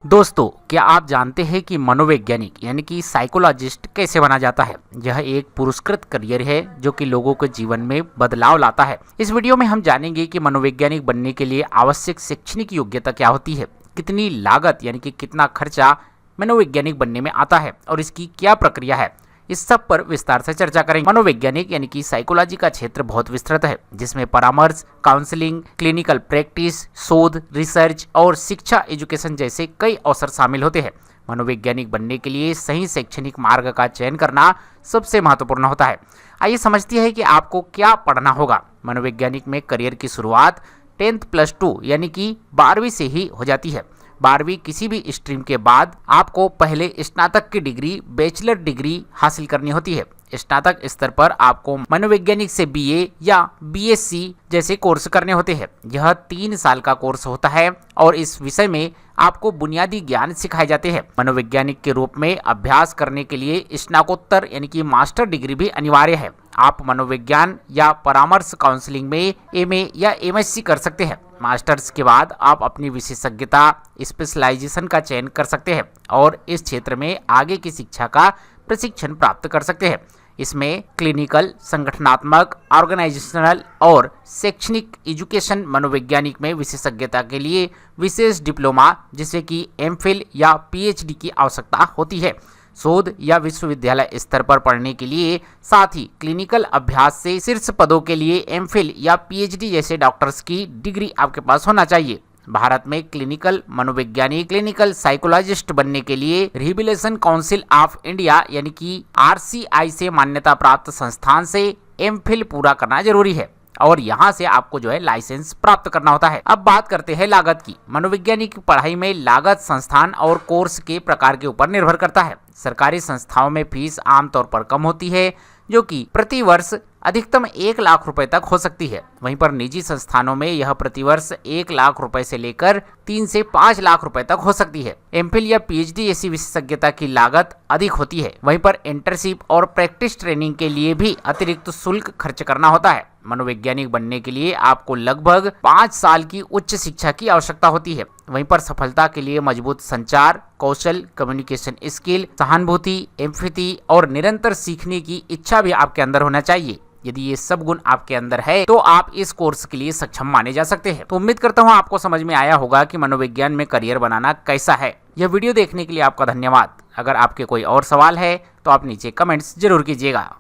दोस्तों, क्या आप जानते हैं कि मनोवैज्ञानिक यानी कि साइकोलॉजिस्ट कैसे बना जाता है। यह एक पुरस्कृत करियर है जो कि लोगों के जीवन में बदलाव लाता है। इस वीडियो में हम जानेंगे कि मनोवैज्ञानिक बनने के लिए आवश्यक शैक्षणिक योग्यता क्या होती है, कितनी लागत यानी कि कितना खर्चा मनोवैज्ञानिक बनने में आता है और इसकी क्या प्रक्रिया है। इस सब पर विस्तार से चर्चा करेंगे। मनोवैज्ञानिक यानी कि साइकोलॉजी का क्षेत्र बहुत विस्तृत है, जिसमें परामर्श, काउंसलिंग, क्लिनिकल प्रैक्टिस, शोध, रिसर्च और शिक्षा एजुकेशन जैसे कई अवसर शामिल होते हैं। मनोवैज्ञानिक बनने के लिए सही शैक्षणिक मार्ग का चयन करना सबसे महत्वपूर्ण होता है। आइए समझते हैं कि आपको क्या पढ़ना होगा। मनोवैज्ञानिक में करियर की शुरुआत 10th+2 यानी कि 12वीं से ही हो जाती है। 12वीं किसी भी स्ट्रीम के बाद आपको पहले स्नातक की डिग्री, बैचलर डिग्री हासिल करनी होती है। स्नातक स्तर पर आपको मनोवैज्ञानिक से बीए या बीएससी जैसे कोर्स करने होते हैं। यह 3 साल का कोर्स होता है और इस विषय में आपको बुनियादी ज्ञान सिखाए जाते हैं। मनोवैज्ञानिक के रूप में अभ्यास करने के लिए स्नातकोत्तर यानी कि मास्टर डिग्री भी अनिवार्य है। आप मनोविज्ञान या परामर्श काउंसलिंग में एमए या एमएससी कर सकते हैं। मास्टर्स के बाद आप अपनी विशेषज्ञता स्पेशलाइजेशन का चयन कर सकते हैं और इस क्षेत्र में आगे की शिक्षा का प्रशिक्षण प्राप्त कर सकते हैं। इसमें क्लिनिकल, संगठनात्मक, ऑर्गेनाइजेशनल और शैक्षणिक एजुकेशन मनोवैज्ञानिक में विशेषज्ञता के लिए विशेष डिप्लोमा जैसे कि एमफिल या पीएचडी की आवश्यकता होती है। शोध या विश्वविद्यालय स्तर पर पढ़ने के लिए साथ ही क्लिनिकल अभ्यास से शीर्ष पदों के लिए एमफिल या पीएचडी जैसे डॉक्टर्स की डिग्री आपके पास होना चाहिए। भारत में क्लिनिकल मनोवैज्ञानिक, क्लिनिकल साइकोलॉजिस्ट बनने के लिए रिहेबिलिटेशन काउंसिल ऑफ इंडिया यानी कि आरसीआई से मान्यता प्राप्त संस्थान से एमफिल पूरा करना जरूरी है और यहाँ से आपको जो है लाइसेंस प्राप्त करना होता है। अब बात करते हैं लागत की। मनोवैज्ञानिक पढ़ाई में लागत संस्थान और कोर्स के प्रकार के ऊपर निर्भर करता है। सरकारी संस्थाओं में फीस आमतौर पर कम होती है, जो कि प्रति वर्ष अधिकतम 1 लाख रुपए तक हो सकती है। वहीं पर निजी संस्थानों में यह प्रति वर्ष 1 लाख रुपए से लेकर 3 से 5 लाख रुपए तक हो सकती है। एमफिल या पीएचडी ऐसी विशेषज्ञता की लागत अधिक होती है। वहीं पर इंटर्नशिप और प्रैक्टिस ट्रेनिंग के लिए भी अतिरिक्त शुल्क खर्च करना होता है। मनोवैज्ञानिक बनने के लिए आपको लगभग 5 साल की उच्च शिक्षा की आवश्यकता होती है। वहीं पर सफलता के लिए मजबूत संचार कौशल, कम्युनिकेशन स्किल, सहानुभूति, एम्पैथी और निरंतर सीखने की इच्छा भी आपके अंदर होना चाहिए। यदि ये सब गुण आपके अंदर है तो आप इस कोर्स के लिए सक्षम माने जा सकते हैं। तो उम्मीद करता हूँ आपको समझ में आया होगा कि मनोविज्ञान में करियर बनाना कैसा है। यह वीडियो देखने के लिए आपका धन्यवाद। अगर आपके कोई और सवाल है तो आप नीचे कमेंट्स जरूर कीजिएगा।